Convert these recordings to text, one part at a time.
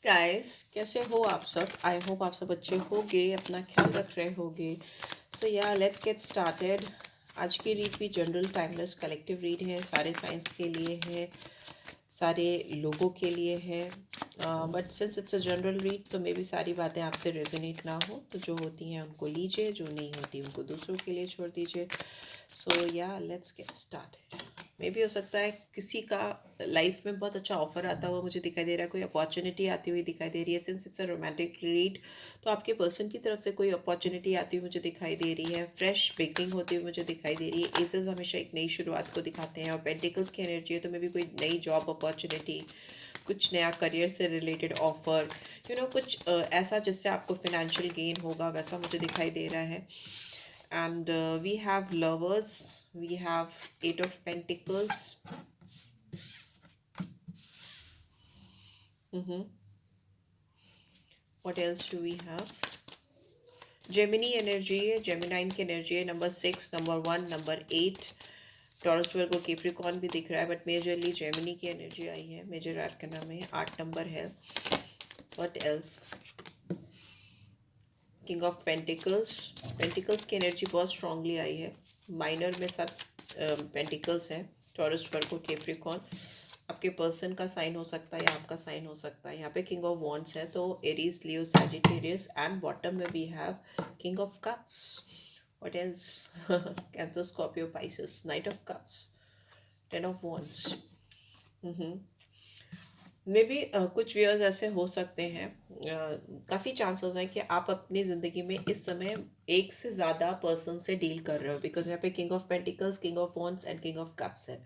Guys, कैसे हो आप सब? आई होप आप सब अच्छे होगे, अपना ख्याल रख रहे होगे। सो या लेट्स गेट स्टार्टेड। आज की रीड भी जनरल टाइमलेस कलेक्टिव रीड है, सारे साइंस के लिए है, सारे लोगों के लिए है। But since it's a general read तो मे बी सारी बातें आपसे रेजोनेट ना हो, तो जो होती हैं उनको लीजिए, जो नहीं होती उनको दूसरों के लिए छोड़ दीजिए। सो या लेट्स गेट स्टार्टेड। मे भी हो सकता है किसी का लाइफ में बहुत अच्छा ऑफर आता हुआ मुझे दिखाई दे रहा है, कोई अपॉर्चुनिटी आती हुई दिखाई दे रही है। Since it's a romantic read तो आपके पर्सन की तरफ से कोई अपॉर्चुनिटी आती हुई मुझे दिखाई दे रही है, फ्रेश बिगनिंग होती हुई मुझे दिखाई दे रही है। एसेस हमेशा एक नई शुरुआत को दिखाते हैं, और पेंटिकल्स की एनर्जी है तो मे भी कोई नई जॉब अपॉर्चुनिटी, कुछ नया करियर से रिलेटेड ऑफर, कुछ ऐसा जिससे आपको फिनेंशियल गेन होगा, वैसा मुझे दिखाई दे रहा है। And we have lovers, we have eight of pentacles. mm-hmm. What else do we have? Gemini energy है, जेमिनाइन की एनर्जी है। Number 6, number 1, number 8, Taurus Virgo Capricorn भी दिख रहा है, बट मेजरली जेमिनी की एनर्जी आई है। मेजर आर्कना में 8 नंबर है। What else? King of pentacles, pentacles की एनर्जी बहुत स्ट्रांगली आई है। माइनर में सब पेंटिकल्स है। टॉरस वर्गो कैप्रिकॉर्न आपके पर्सन का साइन हो सकता है या आपका साइन हो सकता है। यहाँ पे किंग ऑफ वॉन्ड्स है, तो Aries, Leo, Sagittarius, and bottom में we have king of cups. What else? Cancer, Scorpio, Pisces, knight of cups, ten of wands. Maybe कुछ व्यूअर्स ऐसे हो सकते हैं, काफ़ी चांसेस हैं कि आप अपनी ज़िंदगी में इस समय एक से ज़्यादा पर्सन से डील कर रहे हो, बिकॉज यहाँ पे king of pentacles, king of wands and king of cups है।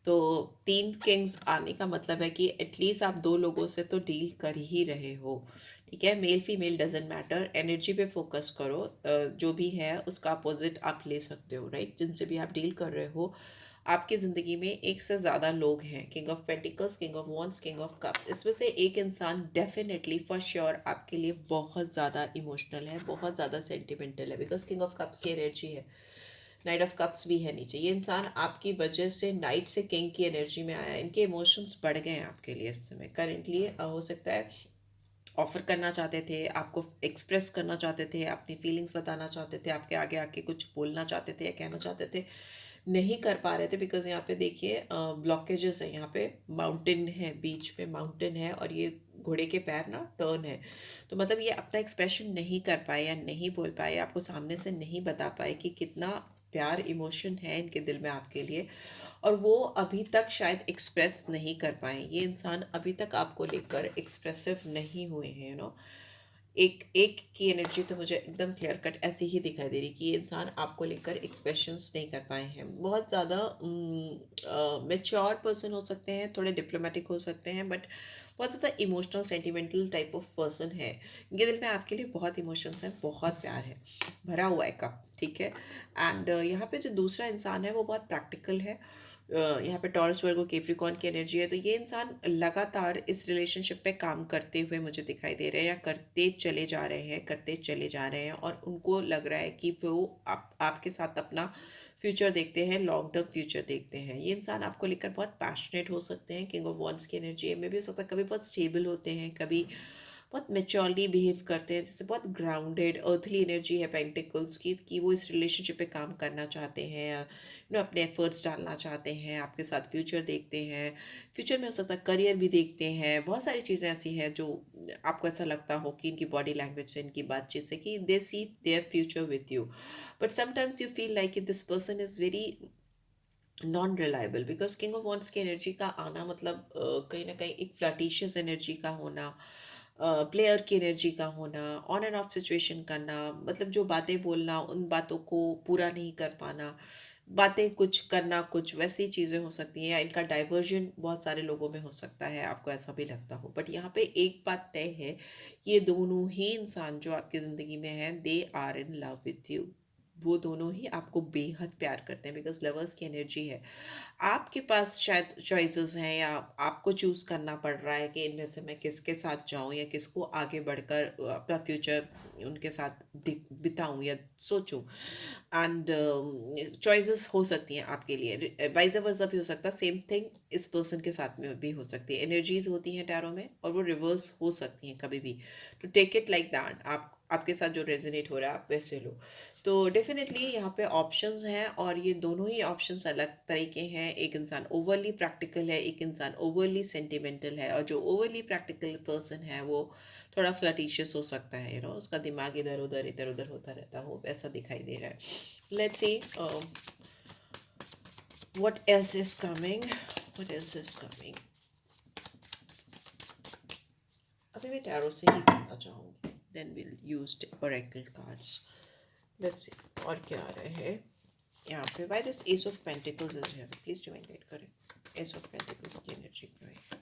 तो 3 किंग्स आने का मतलब है कि एटलीस्ट आप 2 लोगों से तो डील कर ही रहे हो। ठीक है, male female doesn't matter, energy पे फोकस करो। जो भी है उसका अपोजिट आप ले सकते हो, राइट? जिनसे भी आप डील कर रहे हो, आपकी ज़िंदगी में एक से ज़्यादा लोग हैं। King of pentacles, king of wands, king of cups, इसमें से एक इंसान डेफिनेटली फॉर श्योर आपके लिए बहुत ज़्यादा इमोशनल है, बहुत ज़्यादा सेंटिमेंटल है, बिकॉज किंग ऑफ कप्स की एनर्जी है। नाइट ऑफ कप्स भी है नीचे। ये इंसान आपकी वजह से नाइट से किंग की एनर्जी में आया है। इनके इमोशंस बढ़ गए हैं आपके लिए इस समय। करेंटली हो सकता है ऑफर करना चाहते थे, आपको एक्सप्रेस करना चाहते थे, अपनी फीलिंग्स बताना चाहते थे, आपके आगे आके कुछ बोलना चाहते थे या कहना चाहते थे, नहीं कर पा रहे थे। बिकॉज यहाँ पे देखिए ब्लॉकेजेस है, यहाँ पे माउंटेन है, बीच में माउंटेन है, और ये घोड़े के पैर ना टर्न है। तो मतलब ये अपना एक्सप्रेशन नहीं कर पाए या नहीं बोल पाए, आपको सामने से नहीं बता पाए कि कितना प्यार, इमोशन है इनके दिल में आपके लिए, और वो अभी तक शायद एक्सप्रेस नहीं कर पाए। ये इंसान अभी तक आपको लेकर एक्सप्रेसिव नहीं हुए हैं, एक एक की एनर्जी तो मुझे एकदम क्लियर कट ऐसी ही दिखाई दे रही कि ये इंसान आपको लेकर एक्सप्रेशंस नहीं कर पाए हैं। बहुत ज़्यादा मैच्योर पर्सन हो सकते हैं, थोड़े डिप्लोमेटिक हो सकते हैं, बट बहुत ज़्यादा emotional sentimental type of person है। इनके दिल में आपके लिए बहुत इमोशंस हैं, बहुत प्यार है, भरा हुआ है कप। ठीक है। एंड यहाँ पे जो दूसरा इंसान है वो बहुत प्रैक्टिकल है। यहाँ पे टॉरस वर्गो कैप्रिकॉर्न की एनर्जी है, तो ये इंसान लगातार इस रिलेशनशिप पे काम करते हुए मुझे दिखाई दे रहे हैं, या करते चले जा रहे हैं, करते चले जा रहे हैं, और उनको लग रहा है कि वो आपके साथ अपना फ्यूचर देखते हैं, लॉन्ग टर्म फ्यूचर देखते हैं। ये इंसान आपको लेकर बहुत पैशनेट हो सकते हैं। किंग ऑफ वॉन्ड्स की एनर्जी में भी हो सकता है कभी बहुत स्टेबल होते हैं, कभी बहुत मेच्योरली बिहेव करते हैं, जैसे बहुत ग्राउंडेड अर्थली एनर्जी है पेंटिकल्स की, कि वो इस रिलेशनशिप पे काम करना चाहते हैं, अपने एफर्ट्स डालना चाहते हैं, आपके साथ फ्यूचर देखते हैं। फ्यूचर में हो सकता है करियर भी देखते हैं। बहुत सारी चीज़ें ऐसी हैं जो आपको ऐसा लगता हो कि इनकी बॉडी लैंग्वेज से, इनकी बातचीत से, कि they see their future with you. But sometimes you feel like this person is very non reliable, because king of wands की एनर्जी का आना मतलब कहीं ना कहीं एक फ्लर्टिशियस एनर्जी का होना, प्लेयर की एनर्जी का होना, ऑन एंड ऑफ सिचुएशन करना, मतलब जो बातें बोलना उन बातों को पूरा नहीं कर पाना, बातें कुछ करना कुछ, वैसी चीज़ें हो सकती हैं। या इनका डाइवर्जन बहुत सारे लोगों में हो सकता है, आपको ऐसा भी लगता हो। बट यहाँ पे एक बात तय है, ये दोनों ही इंसान जो आपकी ज़िंदगी में हैं, they are in love with you. वो दोनों ही आपको बेहद प्यार करते हैं, बिकॉज लवर्स की एनर्जी है। आपके पास शायद चॉइसेस हैं, या आपको चूज़ करना पड़ रहा है कि इनमें से मैं किसके साथ जाऊं या किसको आगे बढ़कर अपना फ्यूचर उनके साथ बिताऊं या सोचूं। एंड चॉइसेस हो सकती हैं आपके लिए, वाइज वर्सा भी हो सकता है, सेम थिंग इस पर्सन के साथ में भी हो सकती है। एनर्जीज होती हैं टैरो में और वो रिवर्स हो सकती हैं कभी भी। तो टेक इट लाइक दैट, आप आपके साथ जो रेजोनेट हो रहा है आप वैसे लो। तो डेफिनेटली यहाँ पे ऑप्शंस हैं, और ये दोनों ही ऑप्शंस अलग तरीके हैं। एक इंसान ओवरली प्रैक्टिकल है, एक इंसान ओवरली सेंटिमेंटल है, और जो ओवरली प्रैक्टिकल पर्सन है वो थोड़ा फ्लर्टिशियस हो सकता है, उसका दिमाग इधर उधर होता रहता हो, ऐसा दिखाई दे रहा है। Let's see what else is coming, what else is coming। अभी मैं टैरो से ही करना चाहूँगी, then will use oracle cards। Let's see और क्या आ रहे हैं यहाँ पे। Why this ace of pentacles is here, please remind guide करें। एस ऑफ पेंटिकल्स की एनर्जी क्या है।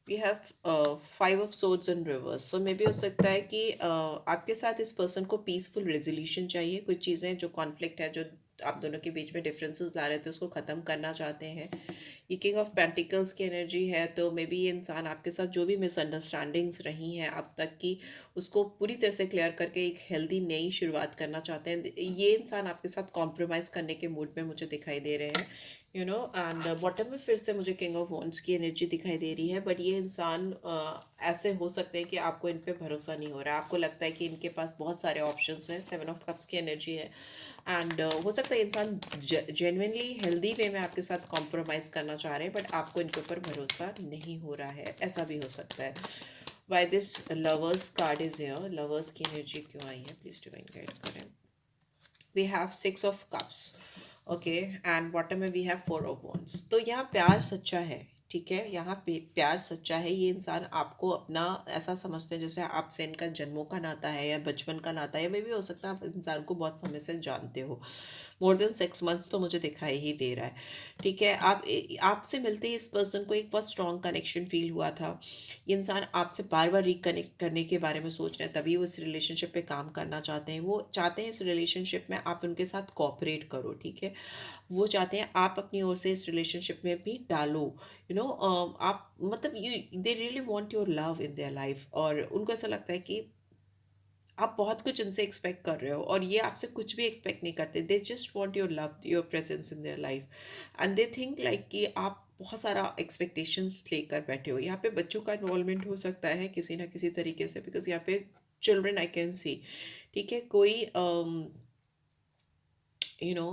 We have five of swords in reverse. So मे भी हो सकता है कि आपके साथ इस पर्सन को पीसफुल रेजोल्यूशन चाहिए। कुछ चीज़ें जो कॉन्फ्लिक्ट है, जो आप दोनों के बीच में डिफरेंसेस ला रहे थे, उसको ख़त्म करना चाहते हैं। ये किंग ऑफ पेंटिकल्स की एनर्जी है, तो मे बी ये इंसान आपके साथ जो भी मिसअंडरस्टैंडिंग्स रही हैं अब तक की, उसको पूरी तरह से क्लियर करके एक हेल्दी नई शुरुआत करना चाहते हैं। ये इंसान आपके साथ कॉम्प्रोमाइज़ करने के मूड में मुझे दिखाई दे रहे हैं, एंड बॉटम में फिर से मुझे किंग ऑफ वॉन्ड्स की एनर्जी दिखाई दे रही है। बट ये इंसान ऐसे हो सकते हैं कि आपको इन पे भरोसा नहीं हो रहा है, आपको लगता है कि इनके पास बहुत सारे ऑप्शंस हैं। सेवन ऑफ कप्स की एनर्जी है, एंड हो सकता है इंसान जेन्युइनली हेल्दी वे में आपके साथ कॉम्प्रोमाइज़ करना चाह रहे हैं, बट आपको इनके ऊपर भरोसा नहीं हो रहा है, ऐसा भी हो सकता है। Why this lovers card is here, lovers की एनर्जी क्यों आई है, प्लीज डिवाइन गाइड करें। We have six of cups, okay, and bottom में we have four of wands. तो यहाँ प्यार सच्चा है, ठीक है, यहाँ पे प्यार सच्चा है। ये इंसान आपको अपना ऐसा समझते हैं जैसे आपसे इनका जन्मों का नाता है या बचपन का नाता है, या मे भी हो सकता है आप इंसान को बहुत समय से जानते हो। मोर देन 6 मंथ्स तो मुझे दिखाई ही दे रहा है, ठीक है। आपसे मिलते ही इस पर्सन को एक बहुत स्ट्रॉन्ग कनेक्शन फील हुआ था। ये इंसान आपसे बार बार रिकनेक्ट करने के बारे में सोच रहे हैं, तभी वो इस रिलेशनशिप पे काम करना चाहते हैं। वो चाहते हैं इस रिलेशनशिप में आप उनके साथ कोऑपरेट करो, ठीक है। वो चाहते हैं आप अपनी ओर से इस रिलेशनशिप में भी डालो, आप मतलब you they really want your love in their life, और उनको ऐसा लगता है कि आप बहुत कुछ इनसे एक्सपेक्ट कर रहे हो, और ये आपसे कुछ भी एक्सपेक्ट नहीं करते। They just want your love, your presence in their life, and they think like कि आप बहुत सारा एक्सपेक्टेशंस लेकर बैठे हो। यहाँ पे बच्चों का इन्वॉल्वमेंट हो सकता है किसी ना किसी तरीके से, बिकॉज यहाँ पे चिल्ड्रन आई कैन सी, ठीक है। कोई यू नो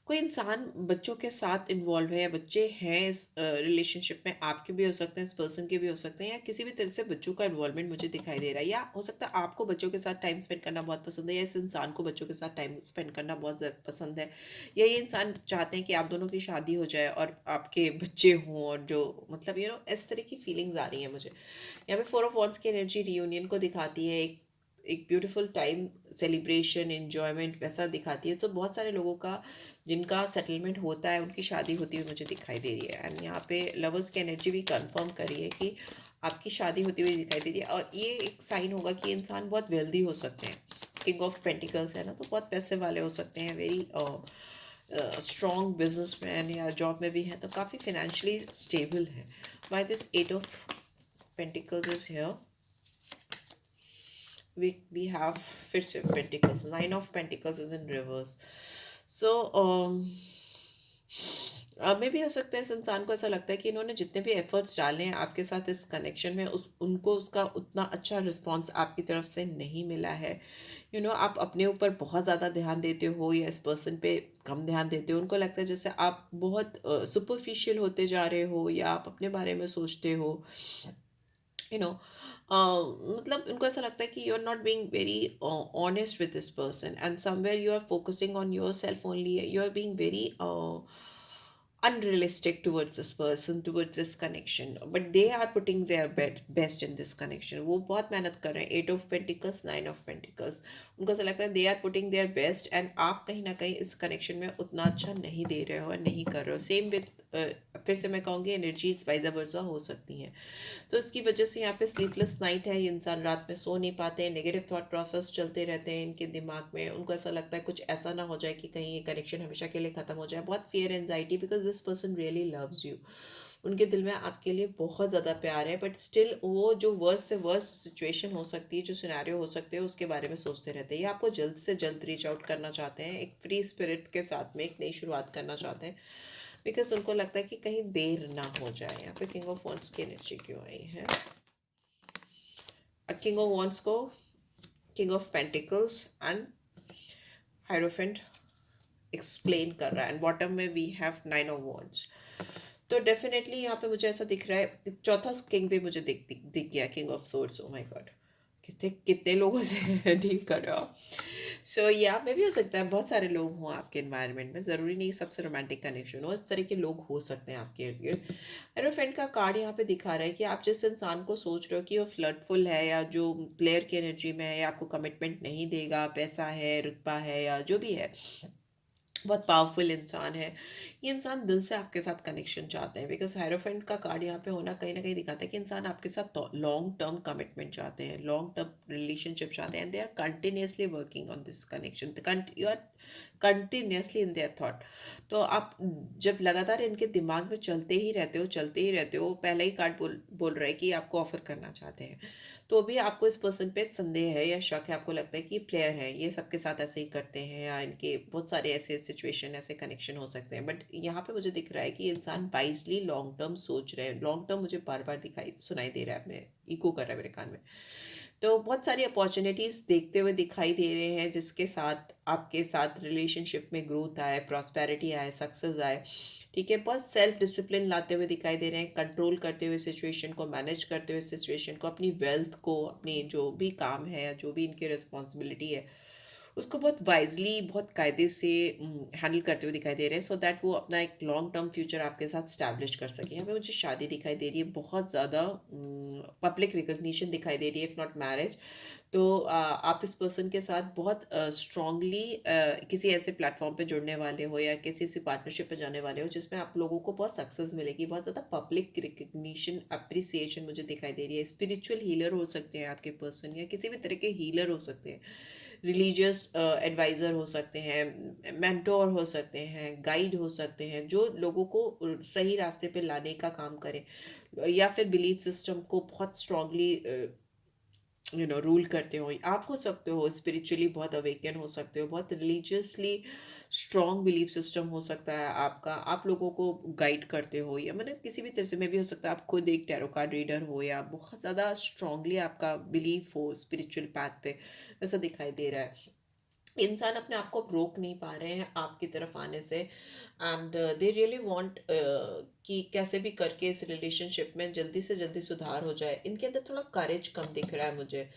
कोई इंसान बच्चों के साथ इन्वॉल्व है, या बच्चे हैं इस रिलेशनशिप में, आपके भी हो सकते हैं, इस पर्सन के भी हो सकते हैं, या किसी भी तरह से बच्चों का इन्वॉल्वमेंट मुझे दिखाई दे रहा है। या हो सकता है आपको बच्चों के साथ टाइम स्पेंड करना बहुत पसंद है, या इस इंसान को बच्चों के साथ टाइम स्पेंड करना बहुत ज़्यादा पसंद है, या ये इंसान चाहते हैं कि आप दोनों की शादी हो जाए और आपके बच्चे हों, और जो मतलब इस तरह की फीलिंग्स आ रही हैं मुझे। यहाँ पे फोर ऑफ वॉन्ड्स की एनर्जी रियूनियन को दिखाती है, एक एक ब्यूटीफुल टाइम, सेलिब्रेशन, एन्जॉयमेंट वैसा दिखाती है। तो बहुत सारे लोगों का जिनका सेटलमेंट होता है, उनकी शादी होती हुई मुझे दिखाई दे रही है। एंड यहाँ पे लवर्स की एनर्जी भी कंफर्म करी है कि आपकी शादी होती हुई दिखाई दे रही है, और ये एक साइन होगा कि इंसान बहुत वेल्दी हो सकते हैं। किंग ऑफ पेंटिकल्स है ना, तो बहुत पैसे वाले हो सकते हैं, वेरी स्ट्रॉन्ग बिजनेसमैन, या जॉब में भी हैं तो काफ़ी फिनेंशियली स्टेबल है। Why this eight of pentacles is here, we have fifth of pentacles, nine of pentacles is in reverse। So मे भी हो सकता है इस इंसान को ऐसा लगता है कि इन्होंने जितने भी एफर्ट्स डाले हैं आपके साथ इस कनेक्शन में, उनको उसका उतना अच्छा रिस्पॉन्स आपकी तरफ से नहीं मिला है। आप अपने ऊपर बहुत ज़्यादा ध्यान देते हो, या इस पर्सन पे कम ध्यान देते हो। उनको लगता है जैसे आप बहुत सुपरफिशियल होते जा रहे हो, या आप अपने बारे में सोचते हो, यू नो मतलब उनको ऐसा लगता है कि you are not being very honest with this person, and somewhere you are focusing on yourself only, you are being very unrealistic towards this person, towards this connection, but they are putting their best in this connection. वो बहुत मेहनत कर रहे हैं, 8 of Pentacles, 9 of Pentacles, उनको ऐसा लगता है they are putting their best, and आप कहीं ना कहीं इस कनेक्शन में उतना अच्छा नहीं दे रहे हो और नहीं कर रहे हो. सेम विथ, फिर से मैं कहूँगी एनर्जीज वाइज वर्सा हो सकती हैं. तो इसकी वजह से यहाँ पे स्लीपलेस नाइट है, ये इंसान रात में सो नहीं पाते हैं, नेगेटिव थॉट प्रोसेस चलते रहते हैं इनके दिमाग में. उनको ऐसा लगता है कुछ ऐसा ना हो जाए कि कहीं ये कनेक्शन हमेशा के लिए ख़त्म हो जाए. बहुत fear anxiety, because this person really loves you. उनके दिल में आपके लिए बहुत ज़्यादा प्यार है, बट स्टिल वो जो वर्स्ट से वर्स्ट सिचुएशन हो सकती है, जो सिनेरियो हो सकते हैं, उसके बारे में सोचते रहते हैं. ये आपको जल्द से जल्द रीच आउट करना चाहते हैं, एक फ्री स्पिरिट के साथ में एक नई शुरुआत करना चाहते हैं, बिकॉज उनको लगता है कि कहीं देर ना हो जाए. यहाँ पे किंग ऑफ वॉन्ड्स की एनर्जी क्यों आई है? किंग ऑफ वॉन्ड्स को king of pentacles and hierophant explain कर रहा है, एंड बॉटम में वी हैव 9 of Wands. तो डेफिनेटली यहाँ पे मुझे ऐसा दिख रहा है, चौथा किंग भी मुझे दिख गया, king of swords. Oh my God, कितने कितने लोगों से डील कर रहे हो. सो या मे भी हो सकता है बहुत सारे लोग हों आपके एनवायरनमेंट में, ज़रूरी नहीं सबसे रोमांटिक कनेक्शन हो, इस तरह के लोग हो सकते हैं आपके इर्द गिर्द. एरोफेंट का कार्ड यहाँ पे दिखा रहा है कि आप जिस इंसान को सोच रहे हो कि वो फ्लर्टफुल है, या जो प्लेयर की एनर्जी में है, या आपको कमिटमेंट नहीं देगा, पैसा है, रुतबा है, या जो भी है, बहुत पावरफुल इंसान है, ये इंसान दिल से आपके साथ कनेक्शन चाहते हैं. बिकॉज हायरोफेंट का कार्ड यहाँ पे होना कहीं ना कहीं दिखाता है कि इंसान आपके साथ लॉन्ग टर्म कमिटमेंट चाहते हैं, लॉन्ग टर्म रिलेशनशिप चाहते हैं, and they are continuously working on this connection. You are continuously in their thought. तो आप जब लगातार इनके दिमाग में चलते ही रहते हो, पहला ही कार्ड बोल रहा है कि आपको ऑफर करना चाहते हैं, तो भी आपको इस पर्सन पे संदेह है या शक है, आपको लगता है कि ये प्लेयर है, ये सबके साथ ऐसे ही करते हैं, या इनके बहुत सारे ऐसे सिचुएशन, ऐसे कनेक्शन हो सकते हैं. बट यहाँ पे मुझे दिख रहा है कि इंसान वाइजली लॉन्ग टर्म सोच रहे हैं. लॉन्ग टर्म मुझे बार बार सुनाई दे रहा है, अपने इको कर रहा है मेरे कान में. तो बहुत सारी अपॉर्चुनिटीज़ देखते हुए दिखाई दे रहे हैं, जिसके साथ आपके साथ रिलेशनशिप में ग्रोथ आए, प्रॉस्पेरिटी आए, सक्सेस आए. ठीक है, बहुत सेल्फ डिसिप्लिन लाते हुए दिखाई दे रहे हैं, कंट्रोल करते हुए सिचुएशन को, मैनेज करते हुए सिचुएशन को, अपनी वेल्थ को, अपनी जो भी काम है या जो भी इनकी रिस्पॉन्सिबिलिटी है, उसको बहुत वाइजली, बहुत कायदे से हैंडल करते हुए दिखाई दे रहे हैं, सो दैट वो अपना एक लॉन्ग टर्म फ्यूचर आपके साथ स्टैब्लिश कर सके. यहाँ पे मुझे शादी दिखाई दे रही है, बहुत ज़्यादा पब्लिक रिकग्निशन दिखाई दे रही है, इफ़ नॉट मैरिज. तो आप इस पर्सन के साथ बहुत स्ट्रांगली किसी ऐसे प्लेटफॉर्म पे जुड़ने वाले हो, या किसी ऐसी पार्टनरशिप पे जाने वाले हो, जिसमें आप लोगों को बहुत सक्सेस मिलेगी, बहुत ज़्यादा पब्लिक रिकग्निशन, अप्रिसिएशन मुझे दिखाई दे रही है. स्पिरिचुअल हीलर हो सकते हैं आपके पर्सन, या किसी भी तरह के हीलर हो सकते हैं, रिलीजियस एडवाइज़र हो सकते हैं, मेंटोर हो सकते हैं, गाइड हो सकते हैं, जो लोगों को सही रास्ते पे लाने का काम करें, या फिर बिलीफ सिस्टम को बहुत स्ट्रांगली रूल करते हो. आप हो सकते हो स्पिरिचुअली बहुत अवेकन हो सकते हो, बहुत रिलीजियसली स्ट्रॉन्ग बिलीफ सिस्टम हो सकता है आपका, आप लोगों को गाइड करते हो, या मतलब किसी भी तरह से में भी हो सकता है आप खुद एक टैरो कार्ड रीडर हो, या बहुत ज़्यादा स्ट्रांगली आपका बिलीफ हो स्पिरिचुअल पैथ पे, ऐसा दिखाई दे रहा है. इंसान अपने आप को रोक नहीं पा रहे हैं आपकी तरफ आने से, एंड दे रियली वांट कि कैसे भी करके इस रिलेशनशिप में जल्दी से जल्दी सुधार हो जाए. इनके अंदर थोड़ा करेज कम दिख रहा है मुझे,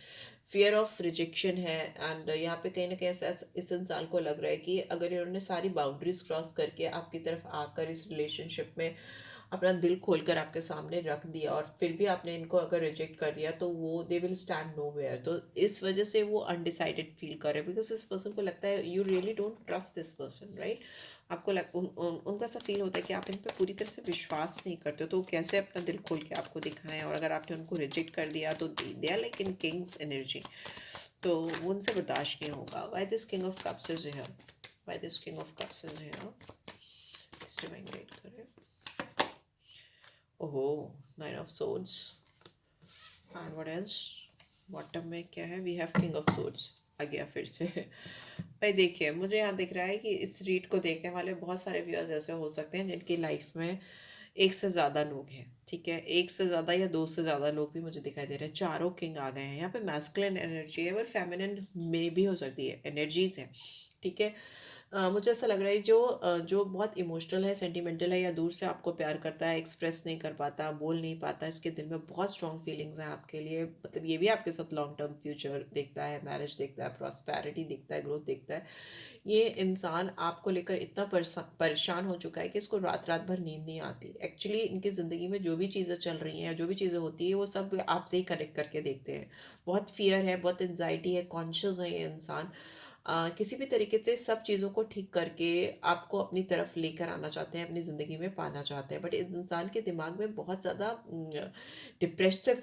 फियर ऑफ रिजेक्शन है. एंड यहाँ पे कहीं ना कहीं ऐसा इस इंसान को लग रहा है कि अगर इन्होंने सारी बाउंड्रीज क्रॉस करके आपकी तरफ आकर इस रिलेशनशिप में अपना दिल खोलकर आपके सामने रख दिया, और फिर भी आपने इनको अगर रिजेक्ट कर दिया, तो वो they will stand nowhere. तो इस वजह से वो अनडिसाइडेड फील कर रहे हैं, बिकॉज इस पर्सन को लगता है you really don't trust this person, right. आपको उनको ऐसा फील होता है कि आप इन पर पूरी तरह से विश्वास नहीं करते, तो वो कैसे अपना दिल खोल के आपको दिखाएं, और अगर आपने उनको रिजेक्ट कर दिया तो they are like in kings energy, तो वो उनसे बर्दाश्त नहीं होगा. Why this king of cups is here? Why this king of cups is here? इस रिमाइंड करें. ओहो, 9 of Swords. And what else? Bottom में क्या है? We have king of swords आ गया फिर से. भाई देखिए, मुझे यहाँ दिख रहा है कि इस रीड को देखने वाले बहुत सारे व्यूअर्स ऐसे हो सकते हैं जिनकी लाइफ में एक से ज़्यादा लोग हैं. ठीक है, एक से ज़्यादा या दो से ज़्यादा लोग भी मुझे दिखाई दे रहे हैं. चारों किंग आ गए हैं यहाँ पे. मैस्कुलिन एनर्जी है, और फेमिनिन में भी हो सकती है, एनर्जीज हैं. ठीक है, मुझे ऐसा लग रहा है जो बहुत इमोशनल है, सेंटिमेंटल है, या दूर से आपको प्यार करता है, एक्सप्रेस नहीं कर पाता, बोल नहीं पाता, इसके दिल में बहुत स्ट्रॉन्ग फीलिंग्स हैं आपके लिए, मतलब ये भी आपके साथ लॉन्ग टर्म फ्यूचर देखता है, मैरिज देखता है, प्रॉस्पेरिटी देखता है, ग्रोथ देखता है। ये इंसान आपको लेकर इतना परेशान हो चुका है कि इसको रात रात भर नींद नहीं आती। एक्चुअली इनकी ज़िंदगी में जो भी चीज़ें चल रही हैं, जो भी चीज़ें होती है, वो सब आपसे ही कनेक्ट करके देखते हैं। बहुत फियर है, बहुत एनजाइटी है, कॉन्शियस है ये इंसान। किसी भी तरीके से सब चीज़ों को ठीक करके आपको अपनी तरफ लेकर आना चाहते हैं, अपनी ज़िंदगी में पाना चाहते हैं, बट इस इंसान के दिमाग में बहुत ज़्यादा डिप्रेसिव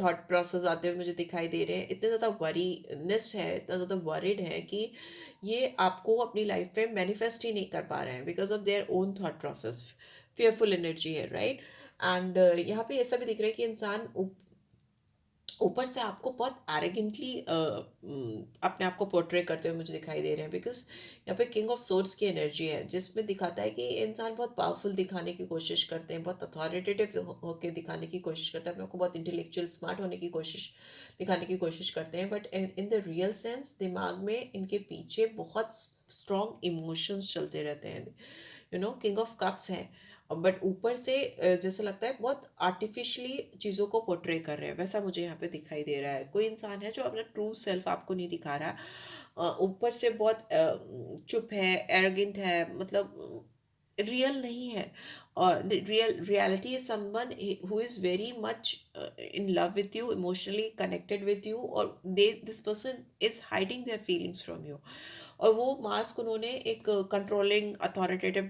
थॉट प्रोसेस आते हुए मुझे दिखाई दे रहे हैं। इतने ज़्यादा वरीनेस है, इतना ज़्यादा वरिड है कि ये आपको अपनी लाइफ में मैनिफेस्ट ही नहीं कर पा रहे हैं because of their own thought process. Fearful energy है, राइट। एंड यहाँ पे ऐसा भी दिख रहा है कि इंसान ऊपर से आपको बहुत एरोगेंटली अपने आप को पोर्ट्रे करते हुए मुझे दिखाई दे रहे हैं, बिकॉज यहाँ पे किंग ऑफ सोर्ड्स की एनर्जी है, जिसमें दिखाता है कि इंसान बहुत पावरफुल दिखाने की कोशिश करते हैं, बहुत अथॉरिटेटिव होकर दिखाने की कोशिश करते हैं, अपने को बहुत इंटेलेक्चुअल स्मार्ट होने की कोशिश दिखाने की कोशिश करते हैं, but in the real sense दिमाग में इनके पीछे बहुत स्ट्रॉन्ग इमोशंस चलते रहते हैं। किंग ऑफ कप्स है, बट ऊपर से जैसा लगता है बहुत आर्टिफिशियली चीज़ों को पोर्ट्रे कर रहे हैं, वैसा मुझे यहाँ पे दिखाई दे रहा है। कोई इंसान है जो अपना ट्रू सेल्फ आपको नहीं दिखा रहा, ऊपर से बहुत चुप है, एरोगेंट है, मतलब रियल नहीं है। और reality is someone who is very much in love with you, emotionally connected with you, और they this person is hiding their feelings from you. और वो मास्क उन्होंने एक कंट्रोलिंग अथॉरिटेटिव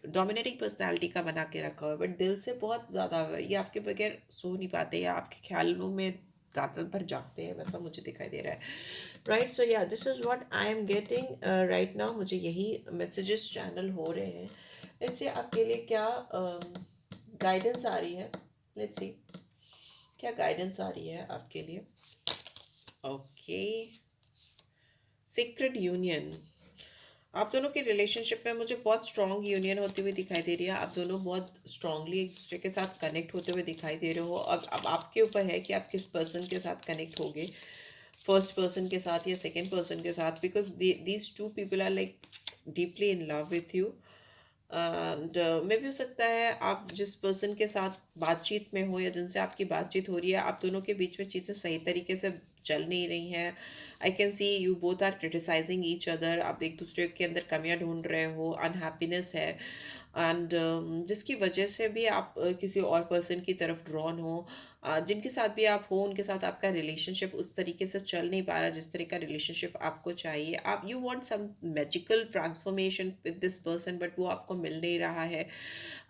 डोमिनेटिंग पर्सनालिटी का बना के रखा हुआ है, बट दिल से बहुत ज़्यादा ये आपके बगैर सो नहीं पाते, या आपके ख्यालों में रात रात भर जागते हैं, वैसा मुझे दिखाई दे रहा है, right. So yeah this is what I am getting right now. मुझे यही मैसेजेस चैनल हो रहे हैं। लेट्स सी आपके लिए क्या गाइडेंस आ रही है। लेट्स सी क्या गाइडेंस आ रही है आपके लिए। Okay, secret union. आप दोनों की रिलेशनशिप में मुझे बहुत स्ट्रॉन्ग यूनियन होती हुई दिखाई दे रही है। आप दोनों बहुत स्ट्रांगली एक दूसरे के साथ कनेक्ट होते हुए दिखाई दे रहे हो। अब आपके ऊपर है कि आप किस पर्सन के साथ कनेक्ट होगे, फर्स्ट पर्सन के साथ या सेकंड पर्सन के साथ, because these two people are like deeply in love with you. And मे भी हो सकता है आप जिस पर्सन के साथ बातचीत में हो या जिनसे आपकी बातचीत हो रही है, आप दोनों के बीच में चीज़ें सही तरीके से चल नहीं रही हैं। I can see you both are criticising each other. आप एक दूसरे के अंदर कमियां ढूंढ रहे हो, अनहैप्पीनेस है, एंड जिसकी वजह से भी आप किसी और पर्सन की तरफ ड्रॉन हो। जिनके साथ भी आप हो उनके साथ आपका रिलेशनशिप उस तरीके से चल नहीं पा रहा जिस तरह का रिलेशनशिप आपको चाहिए। आप you want some magical transformation with this person, but वो आपको मिल नहीं रहा है,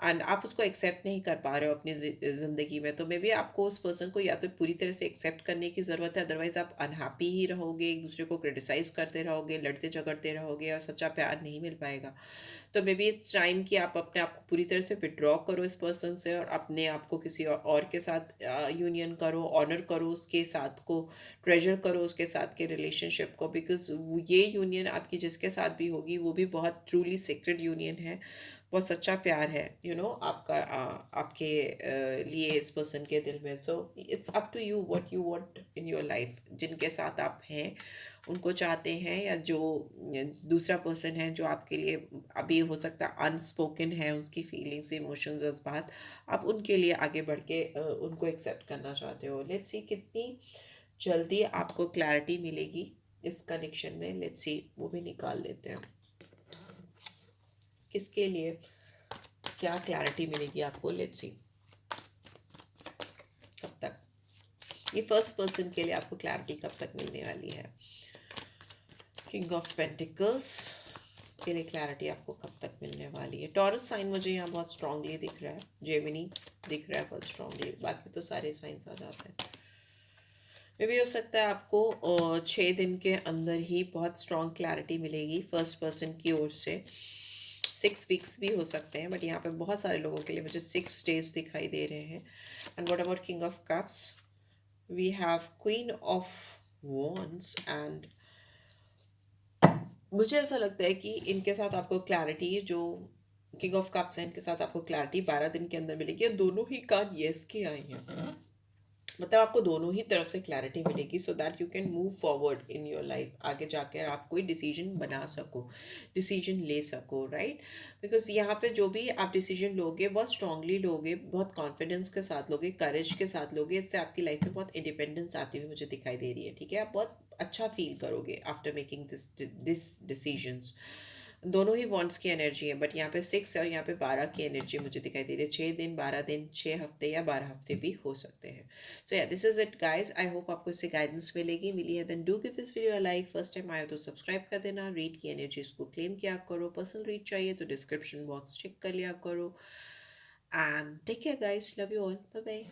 एंड आप उसको एक्सेप्ट नहीं कर पा रहे हो अपनी ज़िंदगी में। तो मे बी आपको उस पर्सन को या तो पूरी तरह से एक्सेप्ट करने की ज़रूरत है, अदरवाइज आप अनहैप्पी ही रहोगे, एक दूसरे को क्रिटिसाइज करते रहोगे, लड़ते झगड़ते रहोगे, और सच्चा प्यार नहीं मिल पाएगा। तो मे बी इट्स टाइम कि आप अपने आप को पूरी तरह से विड्रॉ करो इस पर्सन से, और अपने आप को किसी और के साथ यूनियन करो, ऑनर करो उसके साथ को, ट्रेजर करो उसके साथ के रिलेशनशिप को, बिकॉज ये यूनियन आपकी जिसके साथ भी होगी वो भी बहुत ट्रूली सीक्रेट यूनियन है, बहुत सच्चा प्यार है, आपका आपके लिए इस पर्सन के दिल में। So it's up to you what you want in your life. जिनके साथ आप हैं उनको चाहते हैं, या जो दूसरा पर्सन है जो आपके लिए अभी हो सकता है अनस्पोकन है, उसकी फीलिंग्स, इमोशंस, जज्बात, आप उनके लिए आगे बढ़ के उनको एक्सेप्ट करना चाहते हो। लेट्स सी कितनी जल्दी आपको क्लैरिटी मिलेगी इस कनेक्शन में। लेट्स सी वो भी निकाल लेते हैं किसके लिए क्या क्लैरिटी मिलेगी आपको। लेट्स सी कब तक ये फर्स्ट पर्सन के लिए आपको क्लैरिटी कब तक मिलने वाली है। किंग ऑफ पेंटिकल्स के लिए क्लैरिटी आपको कब तक मिलने वाली है। टॉरस साइन मुझे यहाँ बहुत स्ट्रांगली दिख रहा है, जेमिनी दिख रहा है बहुत स्ट्रांगली, बाकी तो सारे साइंस आ जाते हैं। मे भी हो सकता है आपको 6 दिन के अंदर ही बहुत स्ट्रांग क्लैरिटी मिलेगी फर्स्ट पर्सन की ओर से। 6 वीक्स भी हो सकते हैं, बट यहाँ पे बहुत सारे लोगों के लिए मुझे 6 डेज दिखाई दे रहे हैं। And what about king of cups, we have queen of wands, and मुझे ऐसा लगता है कि इनके साथ आपको क्लैरिटी, जो किंग ऑफ कप्स है इनके साथ आपको क्लैरिटी 12 दिन के अंदर मिलेगी। और दोनों ही कार्ड येस के आए हैं, मतलब आपको दोनों ही तरफ से क्लैरिटी मिलेगी, so that you can move forward in your life. आगे जाकर आप कोई डिसीजन बना सको, डिसीजन ले सको, राइट। बिकॉज यहाँ पे जो भी आप डिसीजन लोगे बहुत स्ट्रांगली लोगे, बहुत कॉन्फिडेंस के साथ लोगे, करेज के साथ लोगे, इससे आपकी लाइफ में बहुत इंडिपेंडेंस आती हुई मुझे दिखाई दे रही है, ठीक है। आप बहुत अच्छा फील करोगे आफ्टर मेकिंग दिस डिसीजंस। दोनों ही वॉन्ट्स की एनर्जी है, बट यहाँ पे 6 और यहाँ पे 12 की एनर्जी मुझे दिखाई दे रही है। 6 दिन, 12 दिन, 6 हफ्ते या 12 हफ्ते भी हो सकते हैं। So yeah this is it guys, I hope आपको इससे गाइडेंस मिलेगी, मिली है। Then do give this video a like, first time आए हो तो सब्सक्राइब कर देना। रीड की एनर्जीज को क्लेम किया करो, पर्सनल रीड चाहिए तो डिस्क्रिप्शन बॉक्स चेक कर लिया करो। And take care guys, love you all, bye bye.